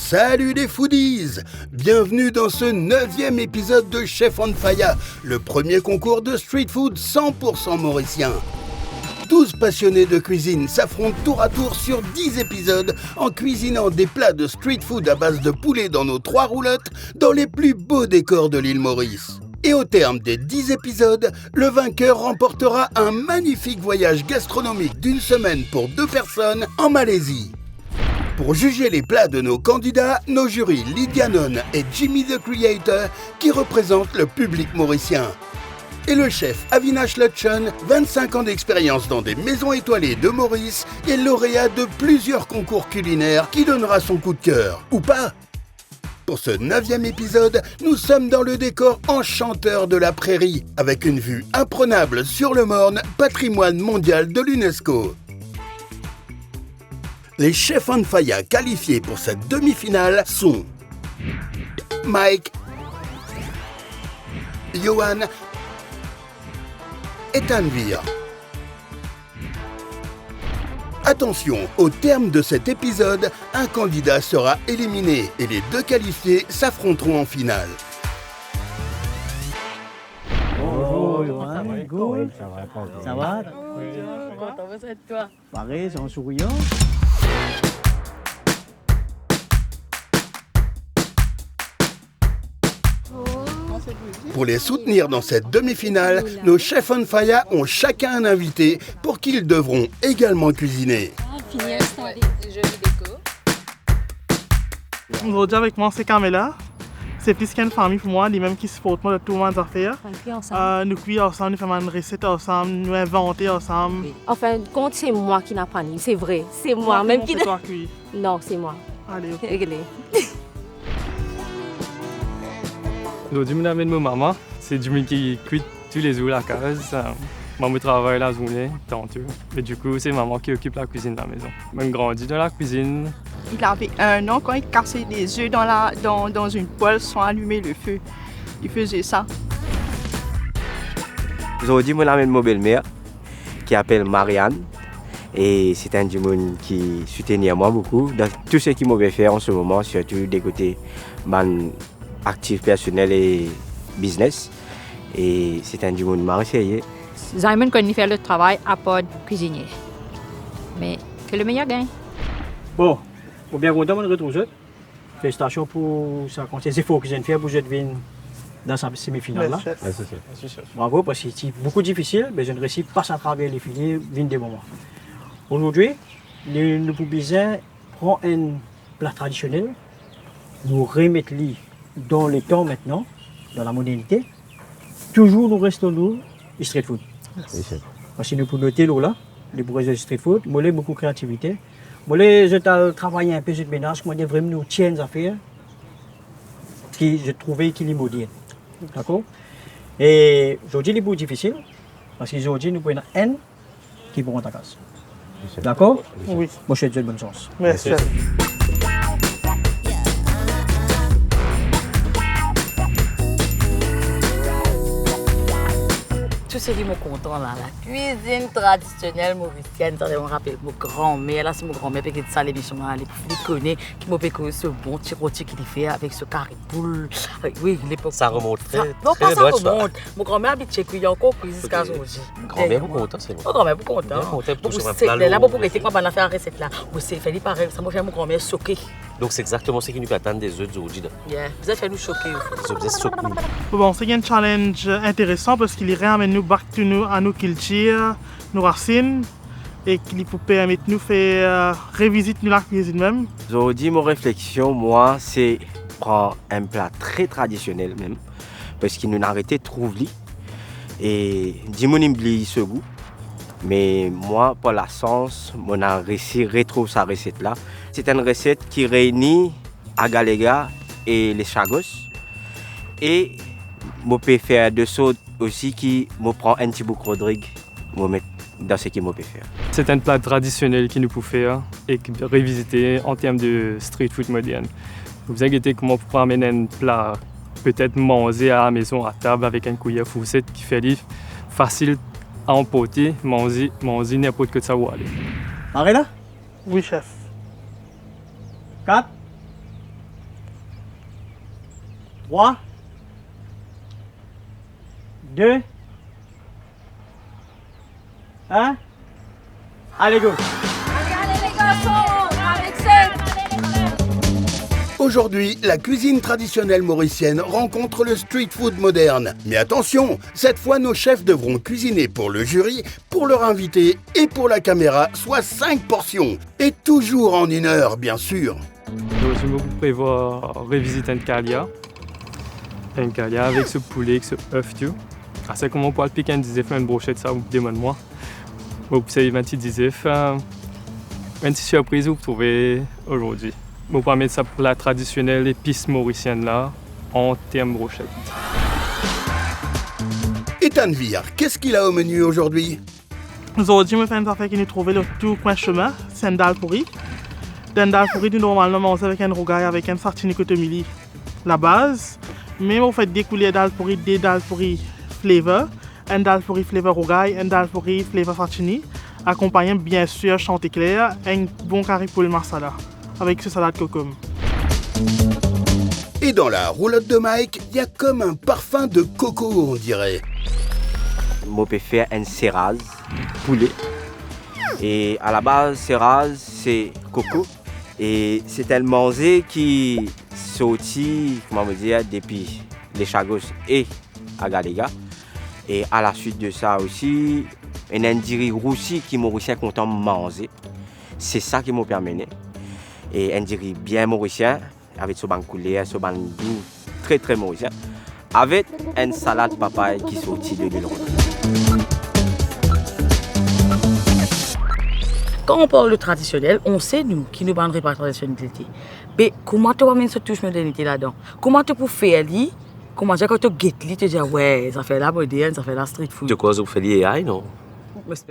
Salut les foodies! Bienvenue dans ce 9e épisode de Chef on Fire, le premier concours de street food 100% mauricien. 12 passionnés de cuisine s'affrontent tour à tour sur 10 épisodes en cuisinant des plats de street food à base de poulet dans nos 3 roulottes dans les plus beaux décors de l'île Maurice. Et au terme des 10 épisodes, le vainqueur remportera un magnifique voyage gastronomique d'une semaine pour 2 personnes en Malaisie. Pour juger les plats de nos candidats, nos jurys Lydia Non et Jimmy the Creator qui représentent le public mauricien. Et le chef Avinash Lutchon, 25 ans d'expérience dans des maisons étoilées de Maurice et lauréat de plusieurs concours culinaires qui donnera son coup de cœur, ou pas. Pour ce 9e épisode, nous sommes dans le décor enchanteur de la prairie, avec une vue imprenable sur le Morne, patrimoine mondial de l'UNESCO. Les chefs on fire qualifiés pour cette demi-finale sont Mike, Johan et Tanvir. Attention, au terme de cet épisode, un candidat sera éliminé et les 2 qualifiés s'affronteront en finale. Bonjour, Johan. Good. Ça va? Content de toi. Pareil, c'est en souriant. Pour les soutenir dans cette demi-finale, nos chefs on fire ont chacun un invité pour qu'ils devront également cuisiner. Aujourd'hui avec moi c'est Camilla. C'est plus qu'une famille pour moi, les mêmes qui supportent moi de tout mes affaires. Nous cuisons ensemble, nous faisons une recette ensemble, nous inventons ensemble. En fin de compte, c'est moi qui n'apprends, c'est vrai. C'est moi même qui... C'est toi qui... Non, c'est moi. Allez, ok. Regardez. Aujourd'hui, je amène ma maman. C'est Jimmy qui cuit tous les jours la case. Maman travaille la journée, tantôt. Et du coup, c'est maman qui occupe la cuisine de la maison. Même grandi dans la cuisine. Il avait 1 an quand il cassait des œufs dans une poêle sans allumer le feu. Il faisait ça. Aujourd'hui, je amène ma belle-mère qui s'appelle Marianne. Et c'est un monde qui soutient moi beaucoup dans tout ce qu'il m'a fait en ce moment, surtout des côtés actif personnel et business. Et c'est un monde marseillais. Simon connaît faire le travail à part cuisinier. Mais que le meilleur gagne. Bon, je suis bien content de retrouver. Félicitations pour ça, les efforts que j'ai fait pour que je vienne dans cette semi-finale là. Bravo, parce que c'est beaucoup difficile, mais je ne réussis pas à travers les filets, viennent des moments. Aujourd'hui, nous pouvons prendre un plat traditionnel, nous remettre dans le temps maintenant, dans la modernité. Toujours nous restons nous, le street food. Parce que nous pouvons noter là, les projets de street food, moi j'ai beaucoup de créativité. Moi j'ai travaillé un peu sur le ménage, moi j'ai vraiment nous tiens à faire, qui je trouvais qu'il est moderne. D'accord? Et aujourd'hui il est beaucoup difficile, parce qu'aujourd'hui nous prenons un qui vont en casse. D'accord? Oui. Moi je te souhaite bonne chance. Merci. Tout ce qui me content là, la cuisine traditionnelle mauricienne, ça me rappelle mon grand-mère, là c'est mon grand-mère qui dit ça l'émission là, les connaît, qui m'a fait ce bon petit rôti qu'il fait avec ce carré boule. Oui, l'époque. Ça remonte très, non, très pas ça loin, remonte. Mon grand-mère habite chez lui, il y a encore cuisine jusqu'à aujourd'hui. Grand-mère, vous content, c'est bon. Mon grand-mère, vous content. Là, pour que tu faire la recette là, vous savez, fait pareil, ça m'a fait mon grand-mère choquée. Donc c'est exactement ce qui nous attend des œufs d'aujourd'hui. Yeah, vous avez fait nous choquer. Vous êtes choqués. Bon, c'est un challenge intéressant parce qu'il ramène nous back to nous à nos cultures, nos racines et qu'il peut permettre de nous faire revisiter la cuisine même. Aujourd'hui, ma réflexion, moi, c'est prendre un plat très traditionnel même, parce qu'il nous a arrêté de trouver. Et dis-moi, ce goût. Mais moi, pour la sens, on a réussi à retrouver sa recette là. C'est une recette qui réunit agalega et les chagos. Et je peux faire de ça aussi qui me prend un petit bouc Rodrigue me mettre dans ce qu'il me peut faire. C'est un plat traditionnel qui nous peut faire et revisiter en termes de street food moderne. Ne vous inquiétez comment on peut amener un plat peut-être manger à la maison à table avec une cuillère fourchette qui fait livre facile à emporter, manger n'importe que ça va aller. Arrête là? Oui, chef. 4, 3, 2, 1. Allez, go! Aujourd'hui, la cuisine traditionnelle mauricienne rencontre le street food moderne. Mais attention, cette fois nos chefs devront cuisiner pour le jury, pour leur invité et pour la caméra, soit 5 portions. Et toujours en 1 heure, bien sûr. Je me prévois revisiter un calia avec ce poulet, avec ce œuf tout. C'est comment on peut piquer un disef, une brochette, ça vous demande-moi. Vous savez, un petit disef, une petite surprise vous trouvez aujourd'hui. On peut mettre ça pour la traditionnelle épice mauricienne là, en termes brochette. Et Tanvir, qu'est-ce qu'il a au menu aujourd'hui? Aujourd'hui, je fais une affaire qui nous trouve le tout coin chemin, c'est un dal pourri. Un dal pourri, nous normalement manger avec un rougail, avec un sartini kotomili, la base. Mais on fait découler des dal pourri flavor, un dal pourri flavor rougail, un dal pourri flavor sartini, accompagné bien sûr chanté clair, un bon curry poule masala, avec ce salade cocom. Et dans la roulotte de Mike, il y a comme un parfum de coco, on dirait. Je peux faire un serraz poulet. Et à la base, serraz, c'est coco. Et c'est un manger qui sortit, comment dire, depuis les Chagos et Agalega. Et à la suite de ça aussi, un indiri roussi qui mauricien content de manger. C'est ça qui m'a permis. Et un indiri bien mauricien, avec ce ban coulé, ce ban doux, très très mauricien, avec une salade papaye qui sortit de l'île Ronde. Quand on parle de traditionnel, on sait, nous, qui nous parlons de traditionnalité. Mais comment tu amènes cette touche modernité là-dedans? Comment tu peux faire li? Comment tu quand tu guettes li, tu dis ouais, ça fait la moderne, ça fait la street food. De quoi vous faites l'IA, non?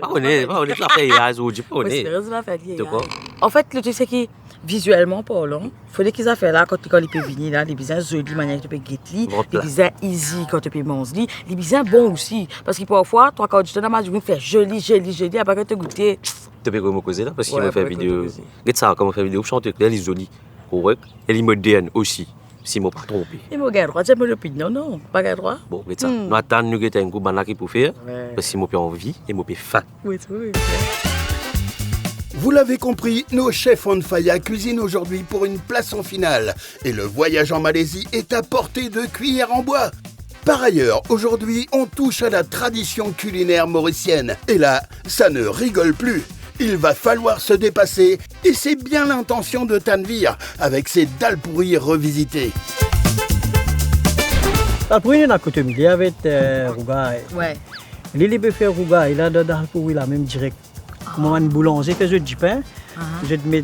Pas honnête, la fait l'IA aujourd'hui, pas honnête. De quoi? En fait, le truc c'est que visuellement parlant, il faudrait qu'ils aient fait là quand ils peuvent venir là, les bisins jolis manière que tu peux guetter, les bisins easy quand tu peux manger, les bisins bons aussi. Parce que parfois, 3 quarts du temps, je vais faire joli, après que tu goûtes. Tu peux me causer là parce qu'il m'a fait vidéo. Regarde ça, comment faire vidéo, chanter, elle est jolie, correct, elle est moderne aussi. Si je ne me pas trompé. Et moi, regarde droit, j'ai mon opinion, non, pas regarde droit. Bon, regarde ça. Nous attendons nous un coup de pour faire, parce que si je n'ai envie et je n'ai faim. Oui. Vous l'avez compris, nos chefs on fire cuisinent aujourd'hui pour une place en finale. Et le voyage en Malaisie est à portée de cuillère en bois. Par ailleurs, aujourd'hui, on touche à la tradition culinaire mauricienne. Et là, ça ne rigole plus. Il va falloir se dépasser, et c'est bien l'intention de Tanvir, avec ses dalles pourries revisitées. Dal pourri, il y a côté milieu avec rougail. Ouais. Il peut faire rougail, là, dal pourri, là, même direct. Comment un boulanger fait du pain, je te mets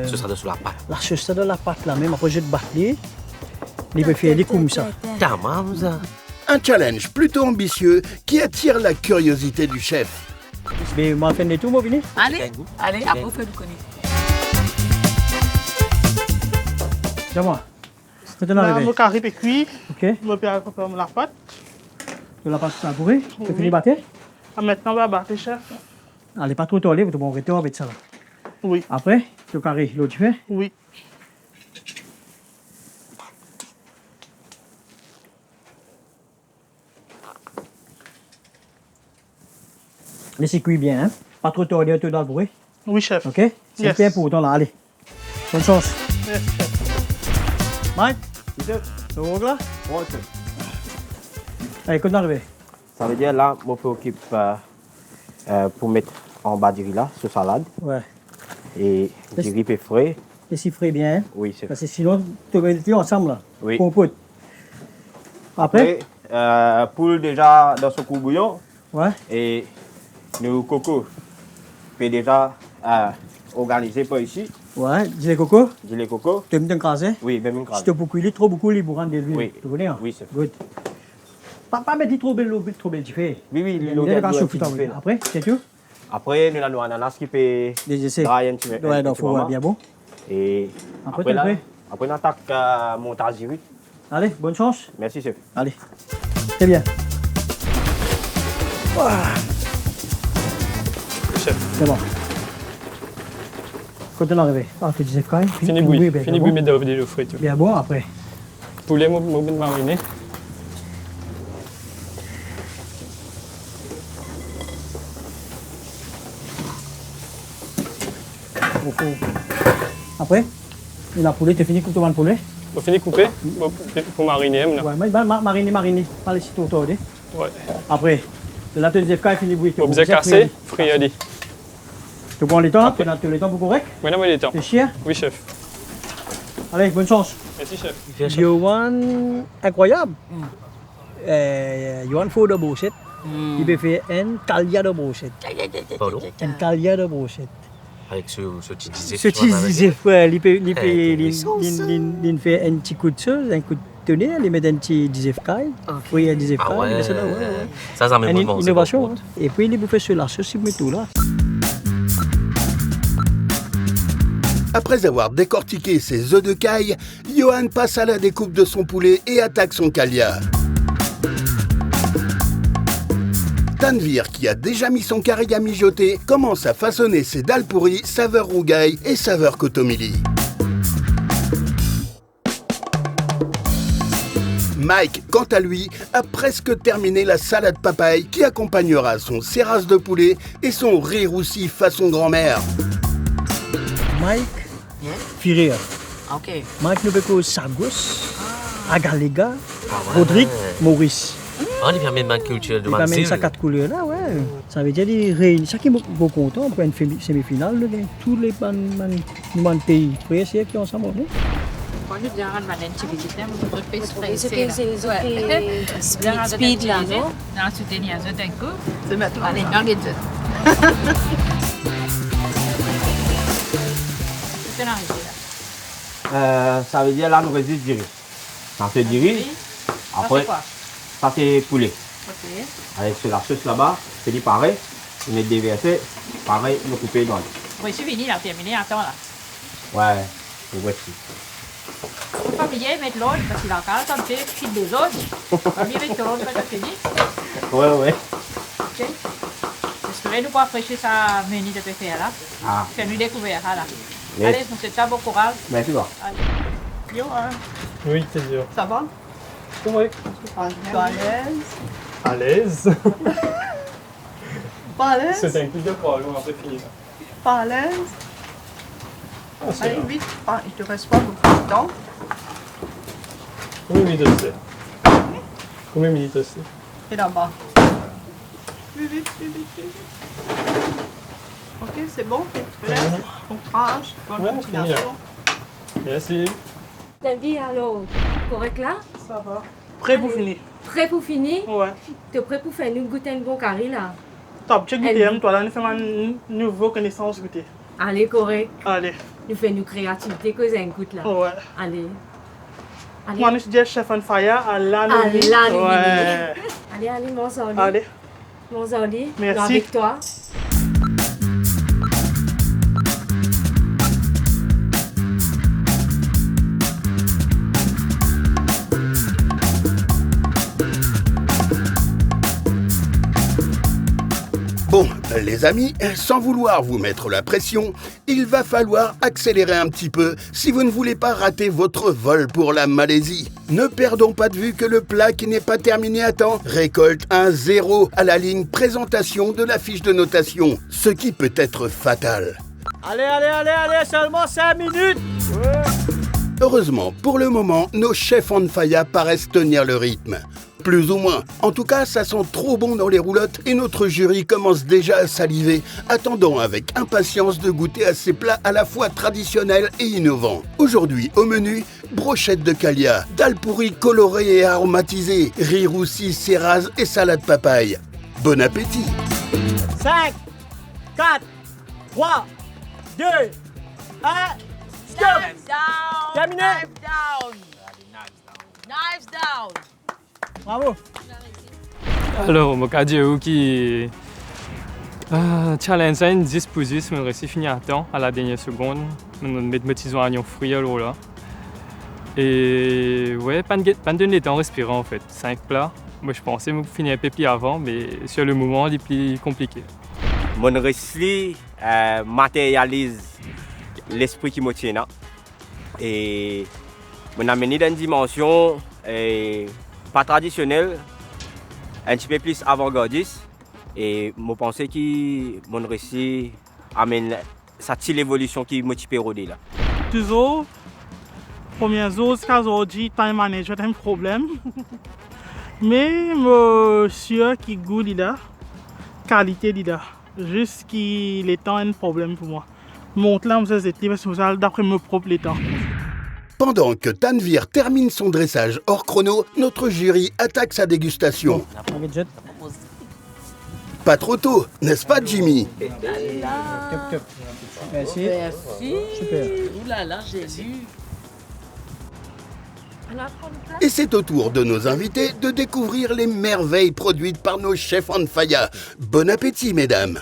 Ce sera sur la pâte. la chose dans la pâte là, même après je te batte il peut faire des comme ça. Tamam, ça. Un challenge plutôt ambitieux qui attire la curiosité du chef. Mais moi, fait tout, moi, venez. Allez, après, on fait du connaître. Dis-moi. Là, mon curry est cuit. Ok. Je vais faire la pâte. Tu la pâte ça pourri. Tu finis battre. Maintenant, on va battre, chef. Allez, pas trop tourner, vous arrêter avec ça là. Oui. Après, tu carré l'autre tu fais. Oui. Laissez cuire bien, hein. Pas trop tourner tout dans le bruit. Oui, chef. Ok? C'est bien pour toi là, allez. Bonne chance. Yes, chef. Mike, tu vois là? Ok. Allez, quand d'arriver. Ça veut dire là, je m'occupe pour mettre en bas du riz là, ce salade. Ouais. Et du riz frais. Laissez frais bien, hein. Oui, c'est Parce que sinon, tu vas être ensemble là. Oui. Compote. Après? Poule déjà dans ce coup bouillon. Ouais. Et nos cocos, peut déjà organiser par ici. Ouais, dis les cocos. Dis les cocos. Tu aimes bien craser? Oui, même une Si crasse. tu beaucoup trop beaucoup, les bourrins de l'huile. Oui. Tu connais, hein? Oui, c'est Good. Pas mettre trop belle, tu fais. Oui, Il y a des choses après, c'est tout. Après, nous avons un ananas qui peut Des essais. dry un petit peu. Ouais, donc faut voir bien bon. Et Après, là, après, on attaque montage oui. Allez, bonne chance. Merci, chef. Allez. C'est bien. Chef. C'est bon. Quand on est arrivé, on fait des effailles. Fini bouillir mettre de l'eau frite. Bien bon après. Poulet, moi, mariné. Après, la poulet, tu fini couper le poulet? On finit couper pour mariner. Ouais, mariner. Pas les citons autour. Ouais. Après, là, tu as fini bouillir. On vous a cassé, friandi. Tu prends le temps, tu as le temps pour correct? Oui, non, le temps. C'est chien? Oui, chef. Allez, bonne chance. Merci, chef. Johan, incroyable. Johan faut de brochette. Il peut faire un talia de brochette. Pardon? Un talia de brochette. Avec ce petit disef. Ce petit disef, ouais, il peut faire un petit coup de sauce, un coup de tonnerre, il met un petit disef caille. Oui, un disef caille. ouais. Ouais. Ça m'est Une vraiment. innovation. Et puis, il peut faire sur la sauce, il met tout là. Après avoir décortiqué ses œufs de caille, Johan passe à la découpe de son poulet et attaque son calia. Tanvir, qui a déjà mis son carré à mijoter, commence à façonner ses dalles pourries saveur rougaille et saveur kotomili. Mike, quant à lui, a presque terminé la salade papaye qui accompagnera son serras de poulet et son riz roussi façon grand-mère. Mike, Firir. Ok. Mike ne veut que Sagos, Agalega, Rodrigue, Maurice. On est même ma culture de il va même ça 4 couleurs là, ouais. Ça veut dire des réunions. Ça qui est beaucoup content pour une semi-finale, tous les pays. Vous voyez, c'est qui ont ensemble. Quando jangan manen cipicitnya menurut speed là, non? Dans soutenir ça d'un coup. C'est maintenant. Allez, dans les deux. C'est arrivé là. Ça veut dire là, nous résiste du riz. Ça fait du riz. Après, ça c'est poulet. Ok. Avec la sauce là-bas, c'est dit pareil. On est déversé, pareil, nous couper dans le. Oui, c'est fini, là, terminé, attends là. Ouais, c'est vrai. Faut pas oublier de mettre l'autre parce qu'il a encore un peu fil des autres. Pas oublier de mettre l'autre quand tu fini. Ouais. Ok. Parce que nous pas fraîchir ça menu de faire là. Ah. Faire nous découvrir là. Yes. Allez, on se tape au courage. Merci beaucoup. Yo, hein? Oui, c'est sûr. Ça va? Oui. Tu es à l'aise? À l'aise. Pas à l'aise? C'est un coup de poids, on après fini. Pas à l'aise? Allez, vite. Ah, il te reste pas beaucoup de temps. Combien de minutes c'est? Combien de minutes c'est? Et là-bas. Vite. Ok, c'est bon? Tu lèves ton courage, bonne Ouais, continuation. Merci. Tanvir, alors, correct là? Ça va. Prêt pour finir? Prêt pour finir? Ouais. Tu es prêt pour faire nous goûter un bon carré là? Top, tu goûter, toi là, nous faisons une nouvelle connaissance goûter. Allez, correct. Allez. Nous faisons une créativité que j'ai un goût là. Ouais. Allez. Moi, je suis chef on fire à l'anonyme. Ouais. Ouais. Allez, mon Zoli. Allez. Mon Zoli. Merci. Avec toi. Bon, les amis, sans vouloir vous mettre la pression, il va falloir accélérer un petit peu si vous ne voulez pas rater votre vol pour la Malaisie. Ne perdons pas de vue que le plat qui n'est pas terminé à temps récolte un 0 à la ligne présentation de la fiche de notation, ce qui peut être fatal. Allez, seulement 5 minutes. Heureusement, pour le moment, nos chefs en faya paraissent tenir le rythme. Plus ou moins. En tout cas, ça sent trop bon dans les roulottes et notre jury commence déjà à saliver, attendant avec impatience de goûter à ces plats à la fois traditionnels et innovants. Aujourd'hui, au menu, brochette de calia, dalle pourrie colorée et aromatisée, riz roussi, serraz et salade papaye. Bon appétit! 5, 4, 3, 2, 1, stop! Terminé! Knives down! Bravo! Alors, mon cas qui challenge 10 pour 10, mais réussi fini à temps, à la dernière seconde. Je mets mes petits oignons fruits là. Et ouais, pas de temps respirant en fait. 5 plats. Moi, je pensais me finir un peu plus avant, mais sur le moment, il est plus compliqué. Mon récit matérialise l'esprit qui me tient là. Et on a mené dans une dimension pas traditionnelle, un petit peu plus avant-gardiste. Et je pense que mon récit amène cette évolution qui me tient rodé là. Toujours, première chose qu'aujourd'hui, time management est un problème. Mais monsieur qui goûte là, qualité là, juste qu'il est temps un problème pour moi. Monte là, je vais d'après mes propres temps. Pendant que Tanvir termine son dressage hors chrono, notre jury attaque sa dégustation. Pas trop tôt, n'est-ce pas Jimmy? Merci. Super. Ouh là là, j'ai lu. Et c'est au tour de nos invités de découvrir les merveilles produites par nos chefs on fire. Bon appétit, mesdames.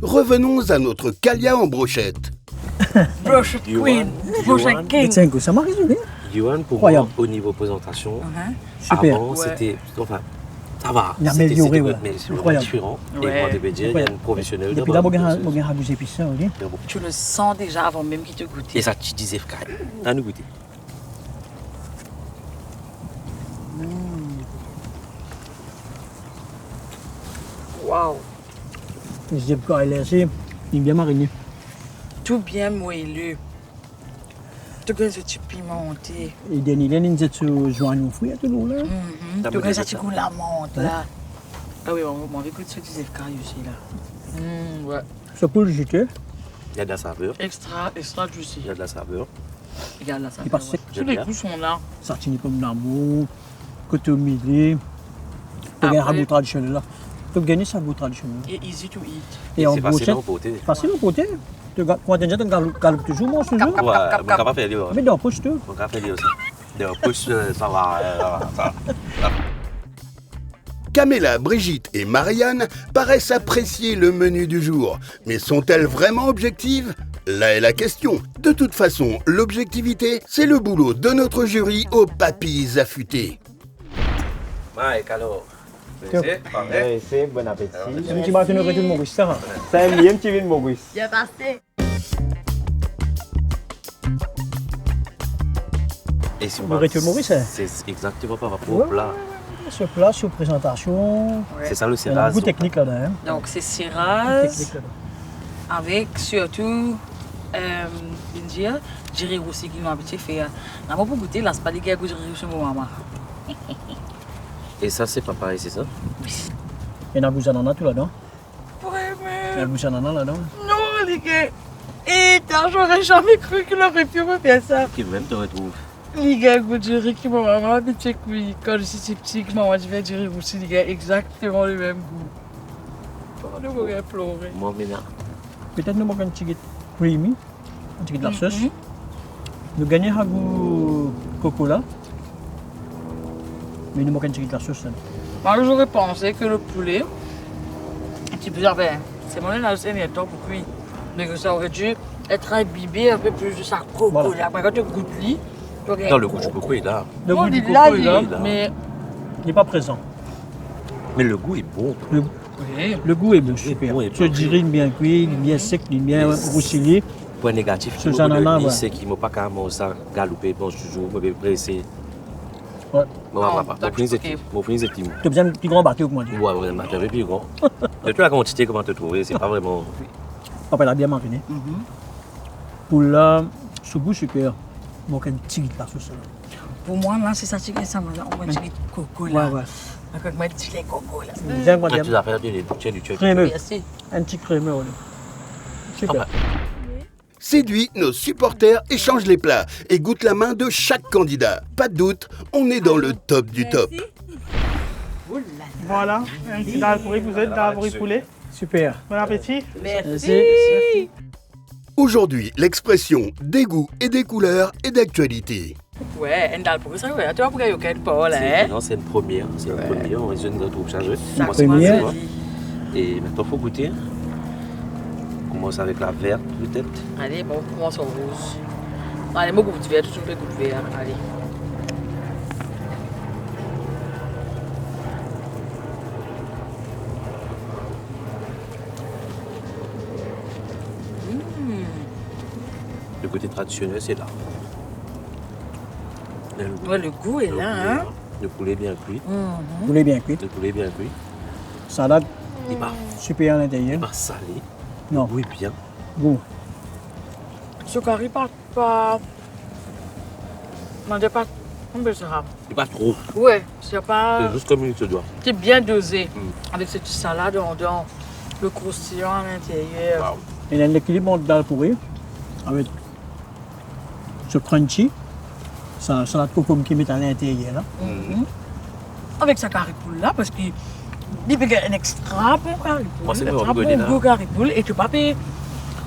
Revenons à notre Calia en brochette. Brochette Queen, Brochette King. Ça m'a résumé. Yohan, pour moi, au niveau présentation, Super. Avant, c'était... Enfin, ça va. Il a amélioré, ouais. Mais c'est vraiment différent. Et moi, je veux dire, il y a une professionnelle. Et puis là, il y a un goût épicé, ok? Tu le sens déjà avant même qu'il te goûte. Et ça, tu disais, t'as nous goûté. Waouh. Je dis quand il est bien mariné. Tout bien moelleux. Tu as ce petit pimenté. Et Denis, il a dit joindre aux fruits à tout le monde. Tu as ce petit goût la menthe là. Ah oui, on va écouter ce disait aussi là. Ouais. Ça peut le jeter. Il y a de la saveur. Extra juicy. Il y a de la saveur. Il y a de la saveur. Ouais. Tous les goûts sont là. Sartini comme d'amour, côté humilé. Tu as un ragoût traditionnel là. Tu as gagné ça goût traditionnel. Et easy to eat. Et en c'est brochette. Facile au côté. Quand tu as galop toujours, mon toujours. Ouais, on ne peut pas faire mais non, pousse-toi. On peut faire aussi. Non, pousse, ça va. Camilla, Brigitte et Marianne paraissent apprécier le menu du jour. Mais sont-elles vraiment objectives? Là est la question. De toute façon, l'objectivité, c'est le boulot de notre jury aux papilles affûtées. Mike, alors. C'est bon appétit. C'est un petit matin de retour de Maurice, ça va. C'est un petit vin de Maurice. Bien passé. Et si Le retour de Maurice, c'est exactement par rapport au plat. Ce plat, sur présentation. C'est ça le Il y a Sérase. beaucoup de technique là-dedans. Donc c'est Sérase avec surtout dire Jerry aussi qui nous a habitué faire. On n'a pas pour goûter là, c'est pas les gars qui Jerry chez mon maman. Et ça c'est pas pareil, c'est ça? Il y a un goût d'ananas tout là-dedans. Ouais, mais... Il y a un goût d'ananas là-dedans. Non les gars. Et j'aurais jamais cru qu'il aurait pu me faire ça. Qui même te retrouve. Les gars, goût Jerry qui m'a maman habitué quand je suis petit, maman je vais Jerry aussi les gars exactement le même goût. On devrait pleurer. Moi maintenant. Peut-être nous manquons un petit creamy, un petit de la sauce. Nous gagnons un goût coco là. Mais nous manquons un petit de la sauce. Moi j'aurais pensé que le poulet, un petit peu ben, c'est mon là c'est un temps pour cuire. Mais que ça aurait dû être imbibé un peu plus de sa coco. Voilà. Après quand tu goûtes lui, non, le goût du coco est là. Le goût du coco est là, mais il n'est pas présent. Mais le goût est bon. Le goût est bon, super. Ce dirait bien cuit, bien sec, bien roussillé. Point négatif, c'est qu'il ne m'a pas qu'à manger ça, galoper, bon, toujours, me pressé. Ouais. Mon prince est petit. Tu as besoin d'un petit grand bateau, comment dire? Ouais, vraiment, tu as plus grand. De toute la quantité, comment te trouver, c'est pas vraiment. Papa, il a bien mariné. Pour là, ce goût super. Bon, un petit de la sauce. Pour moi, là, c'est ça qui est ça. On met du coco là. Ouais. On met du lait coco là. Quand tu as fait du crémeux. Un petit crémeux. Super. Séduit, nos supporters échangent les plats et goûtent la main de chaque candidat. Pas de doute, on est dans le top du top. Voilà, un petit dal pourri, vous êtes dal pourri poulet. Super. Bon appétit. Merci. Aujourd'hui, l'expression des goûts et des couleurs est d'actualité. Ouais, un dal pourri, ça ouais. Tu vois pour qu'il y ait pas là. Non, c'est une première. C'est une première. On ne retrouve jamais. Ça première. Et maintenant, il faut goûter. On commence avec la verte, peut-être. Allez, bon, on commence au rouge. Allez, moi, goûte vert, toujours le goût vert. Allez. Le côté traditionnel, c'est là. Le goût est là, hein? Le poulet bien cuit. Poulet bien cuit. Le poulet bien cuit. Salade. Il pas super à l'intérieur. Il pas salé. Non. Oui, bien. Bon. Ce curry pas. Non, pas. Combien ça va? Il pas trop. Ouais, c'est pas. C'est juste comme il se doit. C'est bien dosé. Avec cette salade dans le croustillant à l'intérieur. Wow. Il y a un équilibre entre dal pourri avec ce crunchy, ça salade coco qui met à l'intérieur là. Avec sa caripoule là, parce qu'il y a un extra bon caripoule. Moi, c'est un bon, extra bon goût caripoule et tu ne peux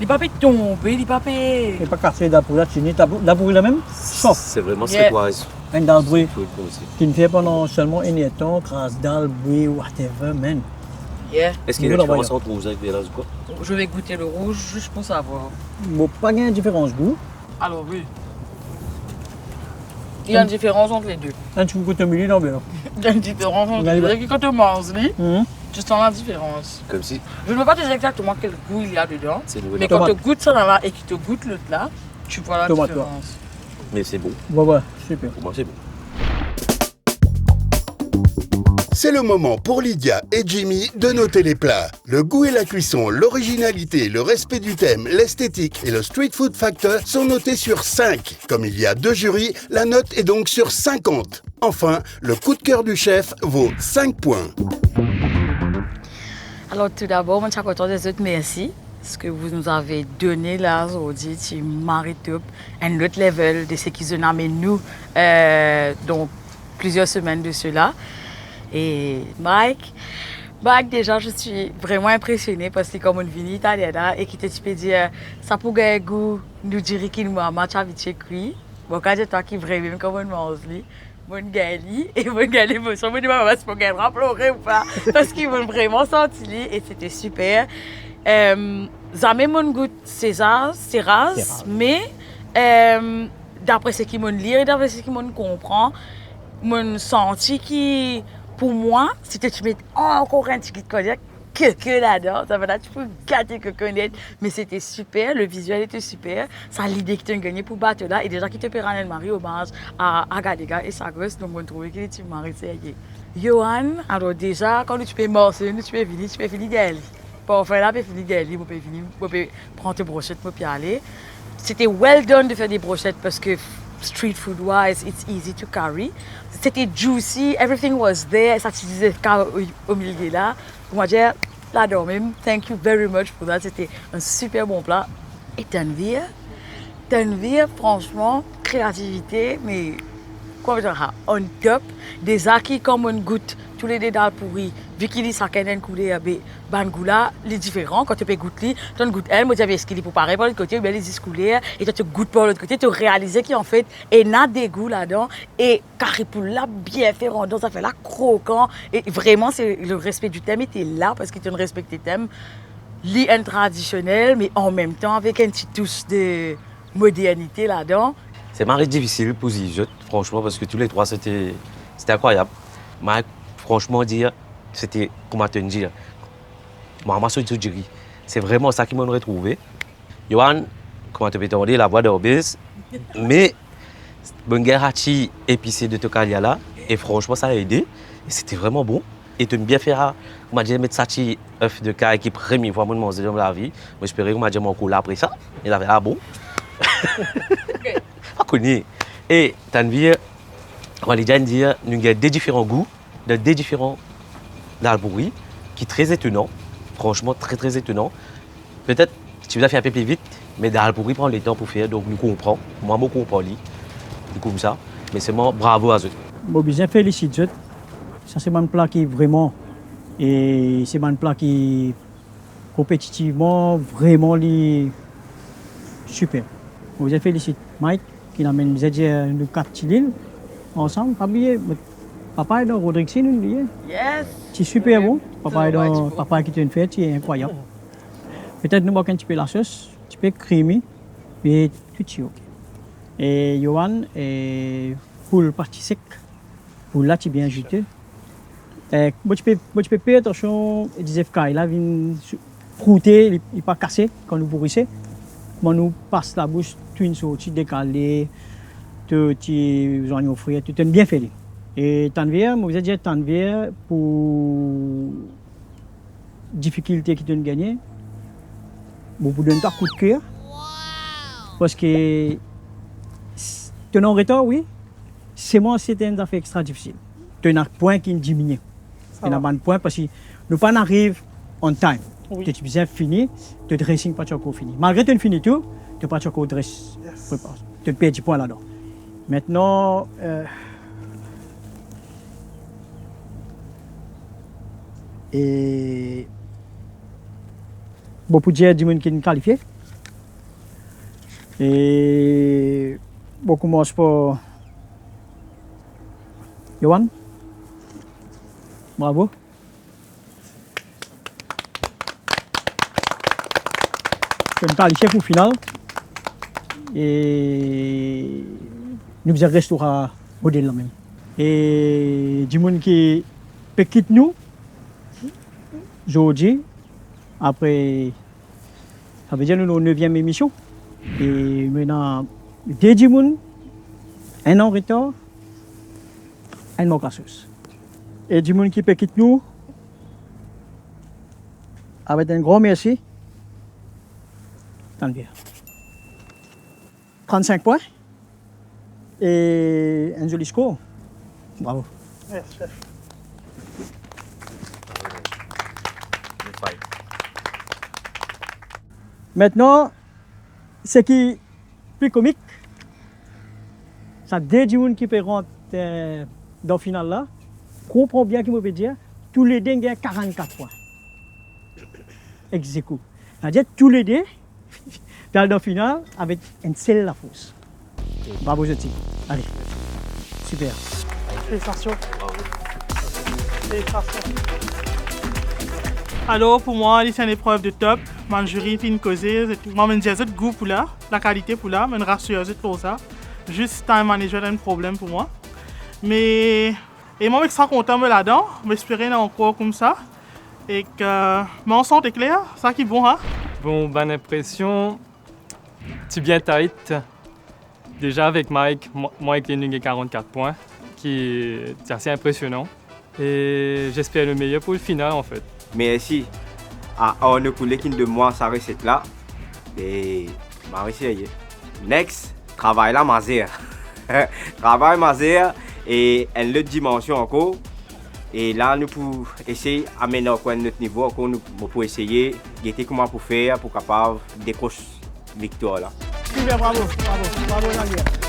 pas tomber, il ne pas. Et pas casser dal pourri là, tu n'es dal pourri là même. C'est vraiment streetwise. Un dal pourri qui ne fait pendant seulement un temps, grâce dal pourri, whatever, man. Yeah. Est-ce qu'il y a une différence entre rouge et vert ou quoi? Je vais goûter le rouge juste pour savoir. Bon, pas de différence goût. Alors oui. Il y a une différence entre les deux. Un tu goûtes un milieu dans le Il y a une différence entre les deux. Quand tu manges, tu sens la différence. Comme si. Je ne veux pas te dire exactement quel goût il y a dedans. Mais quand tu goûtes ça là et que tu goûtes l'autre là, tu vois la différence. Mais c'est bon. Ouais, super. Pour moi, c'est bon. C'est le moment pour Lydia et Jimmy de noter les plats. Le goût et la cuisson, l'originalité, le respect du thème, l'esthétique et le street food factor sont notés sur 5. Comme il y a 2 jurys, la note est donc sur 50. Enfin, le coup de cœur du chef vaut 5 points. Alors tout d'abord, je suis content des autres, merci. Ce que vous nous avez donné là aujourd'hui, c'est Maritop, un autre level de ce qu'ils ont amené nous dans plusieurs semaines de cela. Et Mike, déjà, je suis vraiment impressionnée parce que comme on vient italien et qui te peut dire, ça pourrait goût, nous dirait qu'il nous a matché avec cuit. Bon, quand j'étais qui vraiment comme on mange, mon gali et mon gali, mon soeur, mon maman, c'est pour qu'elle pleurer ou pas, parce qu'ils vont vraiment sentir et c'était super. Jamais mon goût César, mais d'après ce qu'ils m'ont lu et d'après ce qu'ils m'ont compris, mon senti qui pour moi, si tu mets encore un petit cognac, que là-dedans, ça va là, tu peux gâter que connaître, mais c'était super, le visuel était super, ça l'idée que tu as gagné pour battre là, et déjà qui te perd un mari hommage à Gadega et sa gosse, donc on trouve qu'il est marié, c'est Johan, alors déjà, quand tu peux morcer, tu peux finir d'elle. Pour faire là, tu peux finir d'elle, tu peux prendre tes brochettes pour y aller. C'était well done de faire des brochettes parce que street food wise, it's easy to carry. C'était juicy, everything was there. Ça se disait au milieu là. Moi, j'ai l'adore même. Thank you very much pour ça. C'était un super bon plat. Et Tanvir, franchement, créativité, mais quoi dire, on top. Des acquis comme on goûte tous les deux dal pourri. Vu qu'il y a un coulé bangoula, les différents. Quand tu peux goûter, tu goûtes elle, moi j'avais ce qu'il est pour pareil par l'autre côté, bien les discoulés, et toi tu goûtes par l'autre côté, tu réalises qu'en fait, il y a des goûts là-dedans, et caripoule là, bien fait rondant, ça fait là croquant, et vraiment, c'est le respect du thème était là, parce que tu respectes le thème, l'IN traditionnel, mais en même temps, avec un petit touche de modernité là-dedans. C'est marrant difficile pour y jeter, franchement, parce que tous les trois, c'était incroyable. Mais franchement, dire, c'était, comment te dire, maman Soudjouri. C'est vraiment ça qui m'a retrouvé. Johan, comment te peux la voix d'Orbis, mais Bungerhachi épicé de Tokalia là, et franchement, ça a aidé. Et c'était vraiment bon. Et tu me bien faire, comment dire, mettre ça œuf de caille qui première fois manger dans la vie. J'espérais qu'on m'a dit mon coup là après ça. Il avait bon. Pas connu. Et Tanvir, on va dire, nous avons des différents goûts, des différents d'albouri, qui est très étonnant. Franchement, très très étonnant. Peut-être, tu vas faire un peu plus vite, mais d'albouri prend le temps pour faire, donc nous comprenons. Moi, je comprends, comme ça. Mais c'est moi, bravo à eux. Bon, bien félicite. Ça, c'est un plat qui est vraiment, et c'est un plat qui compétitivement, vraiment super. Vous félicite. Mike? qui amène nous 4 Chilines ensemble. Pas oublier, papa est dans Rodriguez, nous oublier. Yes. C'est super bon. Papa qui te fait, c'est incroyable. Peut-être nous manquons un petit peu la sauce, un petit peu creamy, mais tout est ok. Et Johan, pour le parti sec, pour là, tu es bien ajouté. Tu peux faire attention, des FK, là, vient frouter, il n'est pas cassé quand nous pourrissons. Mais nous passe la bouche, tout une sortie décalée, tout est oignons frits, tout est bien fait. Et Tanvier, moi, vous avez dit Tanvier pour difficulté qui te gagner, vous donne un coup de cœur. Parce que tu en retard, oui, c'est moi, c'était une affaire extra difficile. Tu as un point qui diminue. Tu as un point parce que nous pas arrive on time. Oui. Tu as bien fini, le dressing pas encore fini. Malgré que tu finis tout, tu n'as pas encore dress. Yes. Tu perds 10 points là-dedans. Maintenant, et beaucoup de gens qui sont qualifiés. Et beaucoup moins pour Johan. Bravo. Je suis qualifié pour le final. Et nous faisons rester à modèle là même. Et du monde qui peut quitter nous aujourd'hui, après, ça veut dire que nous sommes 9e émission. Et maintenant, deux gens, un an en retard, un manque à sauce. Et du monde qui peut quitter nous, avec un grand merci. Tant bien. 35 points et un joli score. Bravo. Yes, chef. Maintenant, ce qui est plus comique, c'est deux gens qui peuvent rentrer dans le final là. Comprends bien ce que je veux dire. Tous les deux ont 44 points. Ex-aequo. C'est-à-dire tous les deux dans le final avec une seule la fausse. Bravo, Joti. Allez. Super. Félicitations. Félicitations. Alors, pour moi, c'est une épreuve de top. Mon jury fin causé. Moi, je dis que goût pour là, la qualité pour là, je rassure pour ça. Juste time management est un problème pour moi. Mais et moi, je suis content de là-dedans. J'espère encore comme ça. Et que mon son est clair, ça qui est bon, hein? Bon, bonne impression. C'est bien tight. Déjà avec Mike, moi avec les 44 points, qui est assez impressionnant. Et j'espère le meilleur pour le final en fait. Merci à Arnaud Coulet qui de moi sa recette là. Et ma recette. Next, travail là, Mazer. Travail Mazer et une autre dimension encore. Et là, nous pouvons essayer d'amener encore notre niveau, encore nous pour essayer de comment pour faire pour capable décrocher victoire là. Super, bravo, bravo, bravo, Daniel.